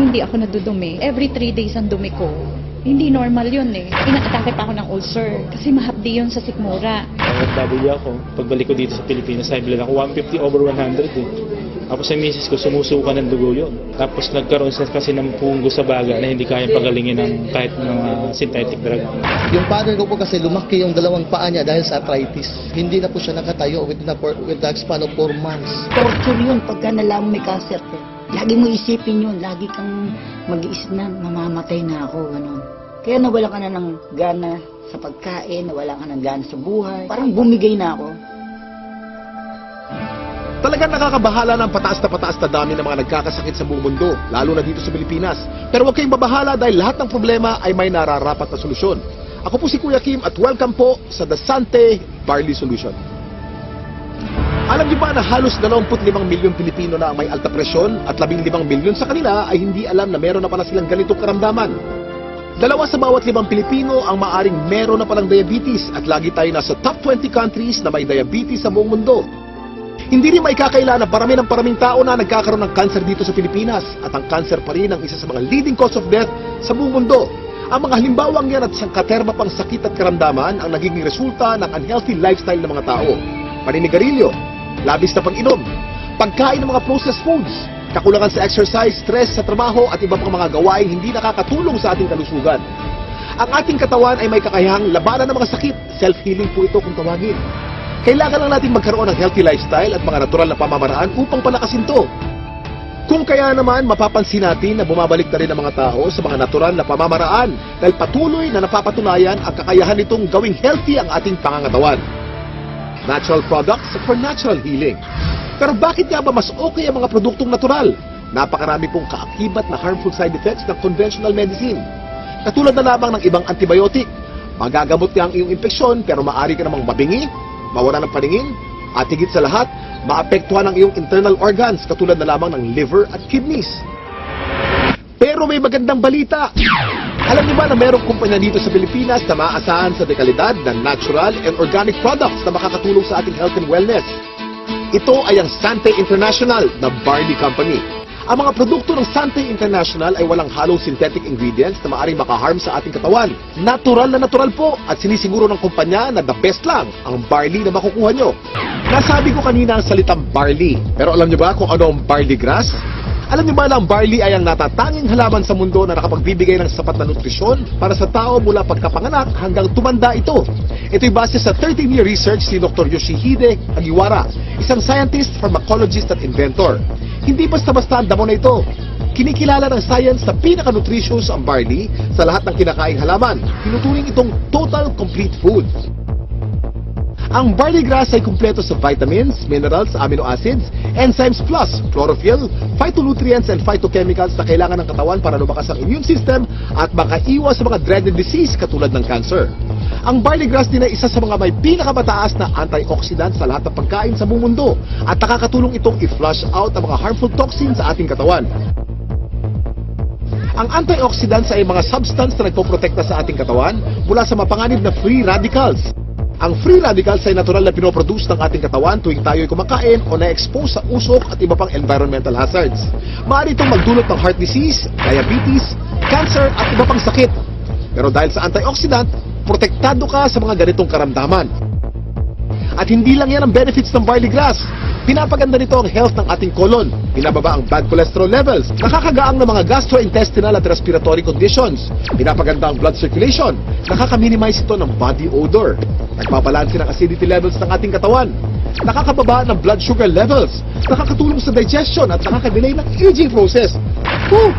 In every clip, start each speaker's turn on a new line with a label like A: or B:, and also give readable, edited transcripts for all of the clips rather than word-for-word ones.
A: hindi ako nadudumi. Every 3 days ang dumi ko. Hindi normal yun eh. Inaatake pa ako ng ulcer kasi mahapdi yun sa sikmura.
B: OFW ako. Pagbalik ko dito sa Pilipinas, high blood ako 150/100 eh. Tapos sa misis ko, sumusuka ng dugo yun. Tapos nagkaroon siya kasi ng punggo sa baga na hindi kaya pagalingin ng kahit mga synthetic drug.
C: Yung father ko po kasi lumaki yung dalawang paa niya dahil sa arthritis. Hindi na po siya nakatayo with the span of 4 months.
D: Torture yun pagka nalaman may cancer ko. Lagi mo isipin yun, lagi kang mag-iisip na mamamatay na ako, gano'n. Kaya nawala ka na ng gana sa pagkain, nawala ka ng gana sa buhay. Parang bumigay na ako.
E: Talagang nakakabahala ng pataas na dami ng mga nagkakasakit sa buong mundo, lalo na dito sa Pilipinas. Pero huwag kayong babahala dahil lahat ng problema ay may nararapat na solusyon. Ako po si Kuya Kim at welcome po sa The Sante Barley Solution. Alam niyo ba na halos 25 milyong Pilipino na ang may alta presyon at 15 milyon sa kanila ay hindi alam na meron na pala silang ganitong karamdaman? 2 sa bawat 5 Pilipino ang maaring meron na palang diabetes at lagi tayo nasa top 20 countries na may diabetes sa buong mundo. Hindi rin maikakaila na paraming tao na nagkakaroon ng cancer dito sa Pilipinas at ang cancer pa rin ang isa sa mga leading cause of death sa buong mundo. Ang mga halimbawang yan at sangkaterma pang sakit at karamdaman ang nagiging resulta ng unhealthy lifestyle ng mga tao. Paninigarilyo, labis na pag-inom, pagkain ng mga processed foods, kakulangan sa exercise, stress sa trabaho at iba pang mga gawain hindi nakakatulong sa ating kalusugan. Ang ating katawan ay may kakayahang labanan ng mga sakit. Self-healing po ito kung tawagin. Kailangan lang natin magkaroon ng healthy lifestyle at mga natural na pamamaraan upang palakasin ito. Kung kaya naman, mapapansin natin na bumabalik na rin ang mga tao sa mga natural na pamamaraan dahil patuloy na napapatunayan ang kakayahan nitong gawing healthy ang ating pangangatawan. Natural products for natural healing. Pero bakit nga ba mas okay ang mga produktong natural? Napakarami pong kaakibat na harmful side effects ng conventional medicine. Katulad na lamang ng ibang antibiotic. Magagamot nga ang iyong impeksyon pero maaari ka namang mabingi, mawala ng paningin, at higit sa lahat, maapektuhan ang iyong internal organs katulad na lamang ng liver at kidneys. Pero may magandang balita. Alam niyo ba na mayroong kumpanya dito sa Pilipinas na maaasahan sa dekalidad ng natural and organic products na makakatulong sa ating health and wellness? Ito ay ang Sante International na barley company. Ang mga produkto ng Sante International ay walang halong synthetic ingredients na maaaring makaharm sa ating katawan. Natural na natural po at sinisiguro ng kumpanya na the best lang ang barley na makukuha nyo. Nasabi ko kanina ang salitang barley. Pero alam nyo ba kung ano ang barley grass? Alam nyo ba na ang barley ay ang natatanging halaman sa mundo na nakapagbibigay ng sapat na nutrisyon para sa tao mula pagkapanganak hanggang tumanda ito? Ito'y base sa 13-year research ni Dr. Yoshihide Hagiwara, isang scientist, pharmacologist at inventor. Hindi basta-basta ang damo na ito. Kinikilala ng science na pinaka-nutritious ang barley sa lahat ng kinakaing halaman. Tinuturing itong total complete food. Ang barley grass ay kumpleto sa vitamins, minerals, amino acids, enzymes plus chlorophyll, phytonutrients and phytochemicals na kailangan ng katawan para lumakas ang immune system at makaiwas sa mga dreaded disease katulad ng cancer. Ang barley grass din ay isa sa mga may pinakamataas na antioxidant sa lahat ng pagkain sa buong mundo at nakakatulong itong i-flush out ang mga harmful toxins sa ating katawan. Ang antioxidants ay mga substance na nagpoprotekta sa ating katawan mula sa mapanganib na free radicals. Ang free radicals ay natural na pinoproduce ng ating katawan tuwing tayo ay kumakain o na-expose sa usok at iba pang environmental hazards. Maaari itong magdulot ng heart disease, diabetes, cancer at iba pang sakit. Pero dahil sa antioxidant, protektado ka sa mga ganitong karamdaman. At hindi lang yan ang benefits ng barley grass. Pinapaganda nito ang health ng ating colon, binababa ang bad cholesterol levels, nakakagaang ng mga gastrointestinal at respiratory conditions, pinapaganda ang blood circulation, nakaka-minimize ito ng body odor, nagbabalanse ng acidity levels ng ating katawan, nakakababa ng blood sugar levels, nakakatulong sa digestion at nakaka-delay ng aging process. Woo!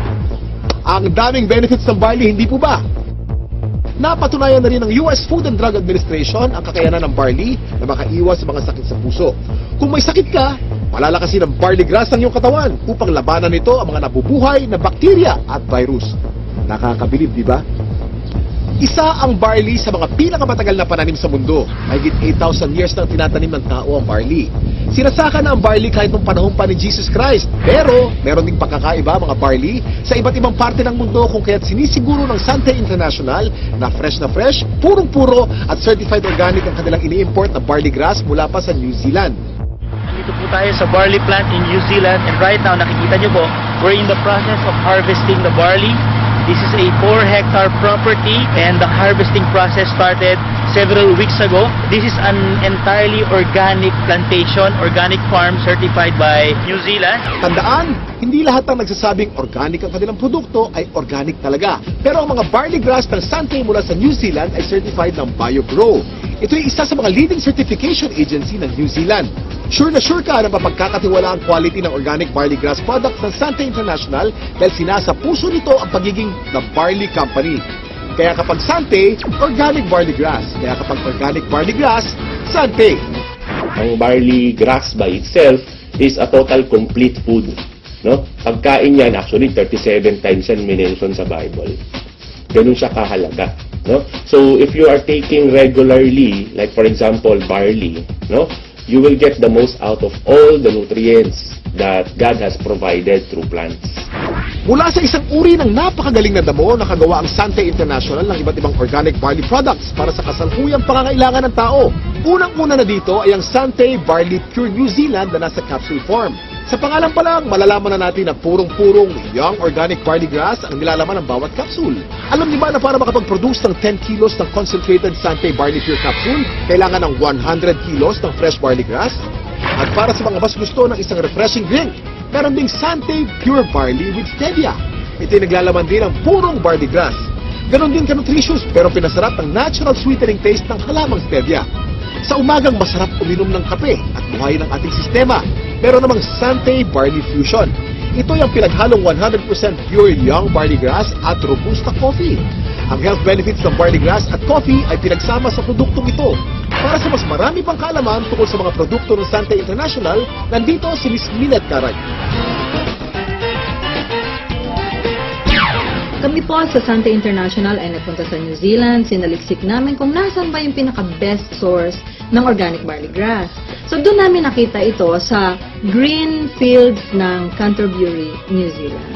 E: Ang daming benefits ng barley, hindi po ba? Napatunayan na rin ng US Food and Drug Administration ang kakayanan ng barley na makaiwas sa mga sakit sa puso. Kung may sakit ka, palalakasin ng barley grass ang iyong katawan upang labanan nito ang mga nabubuhay na bakterya at virus. Nakakabilib, di ba? Isa ang barley sa mga pinakamatagal na pananim sa mundo. Mahigit 8,000 years nang tinatanim ng tao ang barley. Sinasaka na ang barley kahit nung panahon pa ni Jesus Christ. Pero, meron ding pagkakaiba mga barley sa iba't ibang parte ng mundo kung kaya't sinisiguro ng Sante International na fresh, purong-puro at certified organic ang kanilang ini-import na barley grass mula pa sa New Zealand.
F: Dito po tayo sa barley plant in New Zealand and right now nakikita nyo po We're in the process of harvesting the barley. This is a 4-hectare property and the harvesting process started several weeks ago. This is an entirely organic plantation, organic farm certified by New Zealand.
E: Tandaan, hindi lahat ng nagsasabing organic ang kanilang produkto ay organic talaga. Pero ang mga barley grass ng Sante mula sa New Zealand ay certified ng BioGrow. Ito ay isa sa mga leading certification agency ng New Zealand. Sure na sure ka na mapagkakatiwala ang quality ng organic barley grass products ng Sante International dahil sinasa puso nito ang pagiging The Barley Company. Kaya kapag Sante, organic barley grass. Kaya kapag organic barley grass, Sante.
G: Ang barley grass by itself is a total complete food. No? Pagkain yan, actually 37 times yan minention sa Bible. Ganun siya kahalaga. No? So if you are taking regularly, like for example barley, no, you will get the most out of all the nutrients that God has provided through plants.
E: Mula sa isang uri ng napakagaling na damo, nakagawa ang Sante International ng iba't ibang organic barley products para sa kasalukuyang pangangailangan ng tao. Unang-una na dito ay ang Sante Barley Pure New Zealand na nasa capsule form. Sa pangalan pa lang, malalaman na natin na purong-purong young organic barley grass ang nilalaman ng bawat capsule. Alam niyo ba na para makapag-produce ng 10 kilos ng concentrated Sante Barley Pure capsule, kailangan ng 100 kilos ng fresh barley grass? At para sa mga mas gusto ng isang refreshing drink, meron ding Sante Pure Barley with Stevia. Ito'y naglalaman din ng purong barley grass. Ganon din ka-nutritious pero pinasarap ng natural sweetening taste ng halamang Stevia. Sa umagang masarap uminom ng kape at buhayin ang ating sistema. Meron namang Sante Barley Fusion. Ito'y ang pinaghalong 100% pure young barley grass at robusta coffee. Ang health benefits ng barley grass at coffee ay pinagsama sa produktong ito. Para sa mas marami pang kaalaman tungkol sa mga produkto ng Sante International, nandito si Ms. Milet Carag.
H: Kami po sa Sante International ay nagpunta sa New Zealand, sinaliksik namin kung nasan ba yung pinaka-best source ng organic barley grass. So doon namin nakita ito sa green fields ng Canterbury, New Zealand.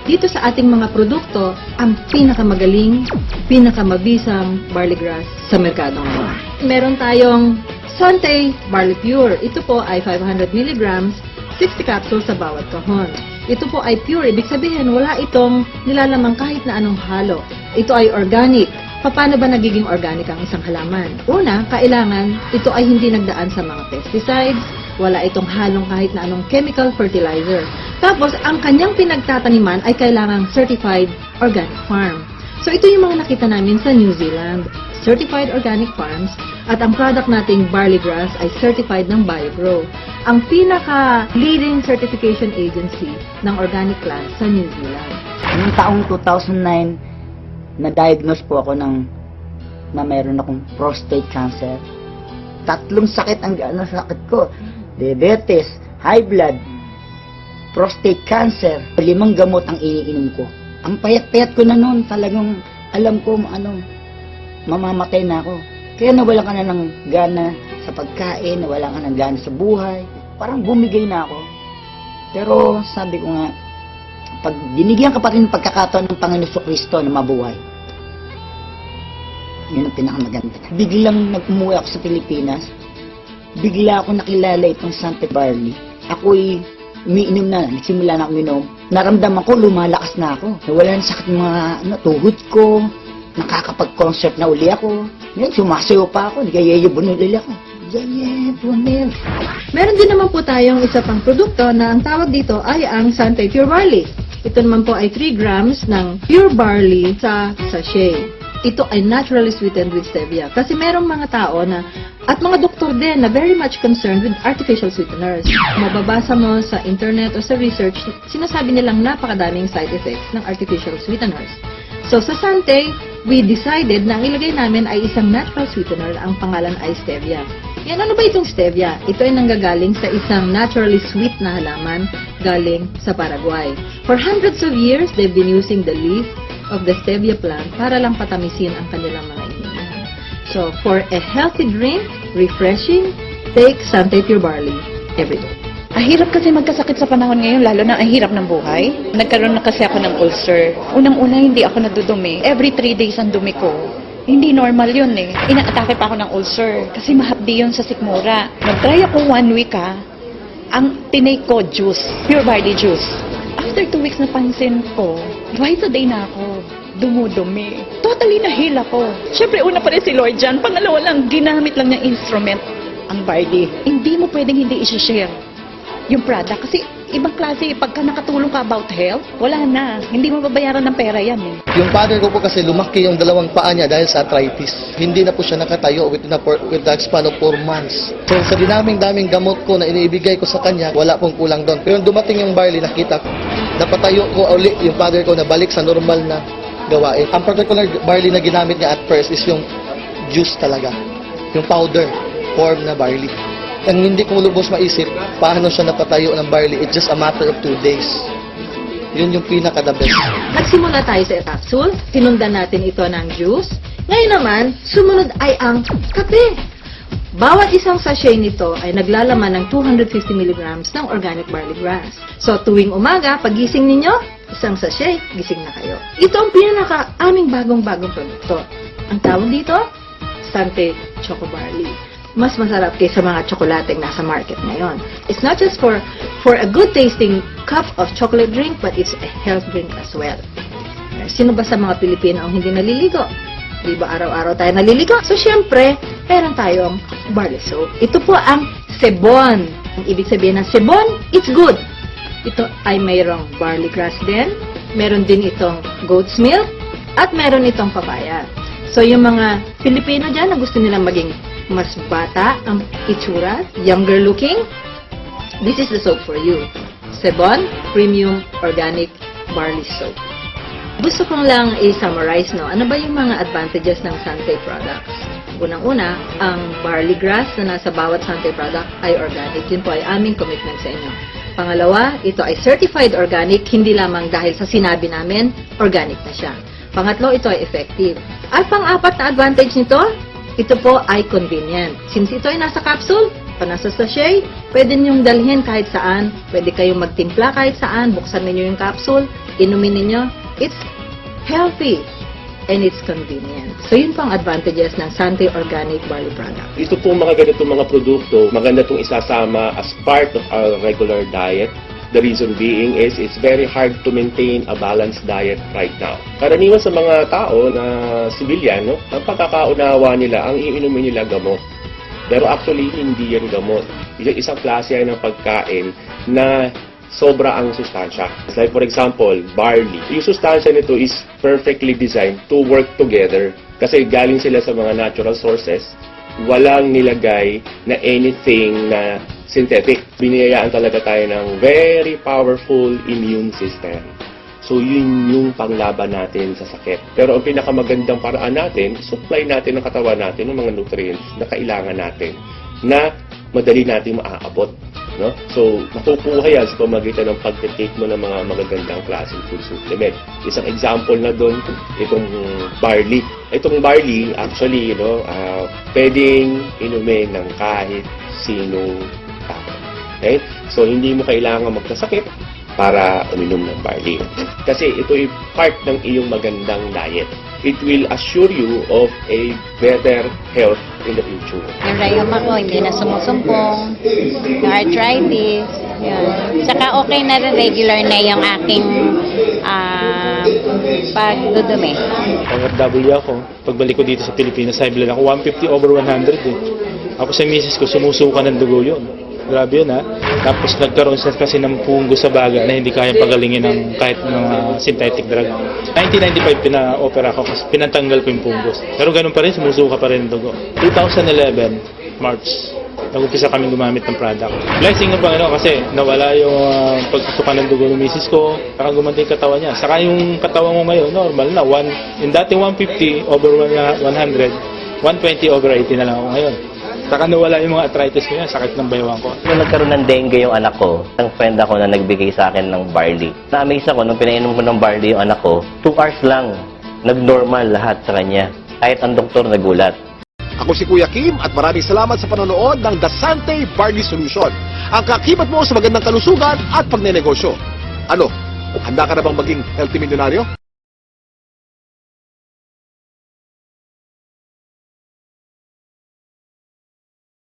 H: Dito sa ating mga produkto, ang pinakamagaling, pinakamabisang barley grass sa merkado ngayon. Meron tayong Sante Barley Pure. Ito po ay 500 mg, 60 capsules sa bawat kahon. Ito po ay pure, ibig sabihin wala itong nilalamang kahit na anong halo. Ito ay organic. Paano ba nagiging organic ang isang halaman? Una, kailangan ito ay hindi nagdaan sa mga pesticides, wala itong halong kahit na anong chemical fertilizer. Tapos, ang kanyang pinagtataniman ay kailangang certified organic farm. So, ito yung mga nakita namin sa New Zealand. Certified organic farms at ang product nating barley grass ay certified ng BioGrow. Ang pinaka-leading certification agency ng organic plants sa New Zealand.
D: Noong taong 2009, na-diagnose po ako na mayroon akong prostate cancer. 3 sakit ang sakit ko. Diabetes, high blood, prostate cancer. 5 gamot ang iniinom ko. Ang payat-payat ko na noon, talagang alam ko mamamatay na ako. Kaya nawalan ka na ng gana sa pagkain, nawalan ka ng gana sa buhay. Parang bumigay na ako. Pero sabi ko nga, pag binigyan ka pa rin ng pagkakataon ng Panginoon Kristo na mabuhay, yun ang pinakamaganda. Biglang nag-umuwi ako sa Pilipinas, bigla ako nakilala itong Sante Barley. Ako'y umiinom na, nagsimula na ako uminom. Naramdaman ko, lumalakas na ako. Nawala na sakit mga tuhod ko, nakakapag-concert na uli ako. Yan, sumasayo pa ako, nagayayabunil ako. Yayabunil.
H: Meron din naman po tayong isa pang produkto na ang tawag dito ay ang Sante Pure Barley. Ito naman po ay 3 grams ng pure barley sa sachet. Ito ay naturally sweetened with stevia. Kasi merong mga tao na, at mga doktor din na very much concerned with artificial sweeteners. Mababasa mo sa internet o sa research, sinasabi nilang napakadaming side effects ng artificial sweeteners. So sa Sante, we decided na ang ilagay namin ay isang natural sweetener, ang pangalan ay stevia. Yan, ano ba itong stevia? Ito ay nanggagaling sa isang naturally sweet na halaman galing sa Paraguay. For hundreds of years, they've been using the leaf of the stevia plant para lang patamisin ang kanilang mga iniinom. So, for a healthy drink, refreshing, take Sante Pure Barley every day.
A: Ang hirap kasi magkasakit sa panahon ngayon, lalo na ang hirap ng buhay. Nagkaroon na kasi ako ng ulcer. Unang-una, hindi ako nadudumi. Every 3 days ang dumi ko. Hindi normal yun eh. Inaatake pa ako ng ulcer kasi mahapdi yun sa sikmura. Nag-try ako 1 week Ang tinake ko, juice, pure barley juice. After 2 weeks napansin ko, twice a day na ako dumudumi. Totally na-heal ako. Siyempre, una pa rin si Lloyd dyan. Pangalawa lang, ginamit lang niyang instrument ang Barley. Hindi mo pwedeng hindi i-share yung product. Kasi ibang klase, pagka nakatulong ka about health, wala na. Hindi mo babayaran ng pera yan eh.
C: Yung father ko po kasi lumaki yung dalawang paa niya dahil sa arthritis. Hindi na po siya nakatayo with the span of 4 months. So sa daming gamot ko na iniibigay ko sa kanya, wala pong kulang doon. Pero nung dumating yung Barley, nakita ko, napatayo ko uli yung father ko na balik sa normal na gawain. Ang particular Barley na ginamit niya at first is yung juice talaga. Yung powder form na Barley. Ang hindi ko lubos maisip, paano siya napatayo ng Barley, it's just a matter of 2 days. Yun yung pinaka-the best.
H: Nagsimula tayo sa capsule, sinundan natin ito ng juice. Ngayon naman, sumunod ay ang kape. Bawat isang sachet nito ay naglalaman ng 250 mg ng organic barley grass. So tuwing umaga, pagising ninyo, isang sachet, gising na kayo. Ito ang pinaka-aming bagong-bagong produkto. Ang tawag dito, Sante Choco Barley. Mas masarap kaysa mga tsokolateng nasa market ngayon. It's not just for a good tasting cup of chocolate drink, but it's a health drink as well. Sino ba sa mga Pilipino ang hindi naliligo? Di ba araw-araw tayo naliligo? So syempre, meron tayong barley soap. Ito po ang sebon. Ang ibig sabihin ng sebon, it's good. Ito ay mayroong barley grass din, meron din itong goat's milk, at meron itong papaya. So yung mga Pilipino dyan na gusto nilang maging mas bata ang itsura, younger looking, this is the soap for you. Sebon Premium Organic Barley Soap. Gusto kong lang i-summarize, no? Ano ba yung mga advantages ng Sante products? Unang-una, ang barley grass na nasa bawat Sante product ay organic. Yun po ay aming commitment sa inyo. Pangalawa, ito ay certified organic, hindi lamang dahil sa sinabi namin, organic na siya. Pangatlo, ito ay effective. At pang-apat na advantage nito, ito po ay convenient. Since ito ay nasa capsule, o nasa sachet, pwede niyong dalhin kahit saan, pwede kayong magtimpla kahit saan, buksan ninyo yung capsule, inumin ninyo. It's healthy and it's convenient. So yun po ang advantages ng Sante Organic Barley product.
G: Ito po mga ganitong mga produkto, maganda itong isasama as part of our regular diet. The reason being is it's very hard to maintain a balanced diet right now. Karaniwan sa mga tao na civilian, no, ang pagkakaunawa nila, ang iinumin nila gamot. Pero actually, hindi yan gamot. Isang klase yan ng pagkain na sobra ang sustansya. Like for example, barley. Yung sustansya nito is perfectly designed to work together. Kasi galing sila sa mga natural sources. Walang nilagay na anything na synthetic. Biniyayaan talaga tayo ng very powerful immune system. So yun yung panglaban natin sa sakit. Pero ang pinakamagandang paraan natin, supply natin ng katawan natin ng mga nutrients na kailangan natin na madali natin maaabot. No? So, makukuha yan sa pamagitan ng pag-take mo ng mga magagandang klaseng food supplement. Isang example na doon, itong barley. Itong barley, actually, pwedeng inumin ng kahit sinong tao. Okay? So, hindi mo kailangan magkasakit para uminom ng barley. Kasi ito ay part ng iyong magandang diet. It will assure you of a better health in the future.
I: Yung rayuma ko, hindi na sumusumpong. Yung arthritis, yun. Saka okay na rin, regular na yung aking pagdudumi.
B: Pang-FW ako. Pagbalik ko dito sa Pilipinas, high blood ako. 150 over 100 eh. Ako sa misis ko, sumusuka ng dugo yun. Grabe yun ha. Tapos nagkaroon siya kasi ng punggo sa baga na hindi kaya pagalingin ng kahit mga synthetic drug. 1995 pina-opera ko kasi pinatanggal ko yung punggos. Pero ganun pa rin, sumusuka pa rin ang dugo. 2011, March, nag-umpisa kami gumamit ng product. Blessing ng Panginoon kasi nawala yung pagsusuka ng dugo ng misis ko. Saka gumanti yung katawan niya. Saka yung katawan mo ngayon, normal na. Yung dati 150 over 100, 120 over 80 na lang ako ngayon. Saka nawala yung mga arthritis ko yan, sakit ng baywang ko.
J: Nung nagkaroon ng dengue yung anak ko, ang friend ako na nagbigay sa akin ng barley. Na-amaze ako nung pinainom ko ng barley yung anak ko, 2 hours lang, nag-normal lahat sa kanya. Kahit ang doktor nagulat.
E: Ako si Kuya Kim at maraming salamat sa panonood ng The Sante Barley Solution. Ang kakibat mo sa magandang kalusugan at pagnenegosyo. Ano, handa ka na bang maging healthy milyonaryo?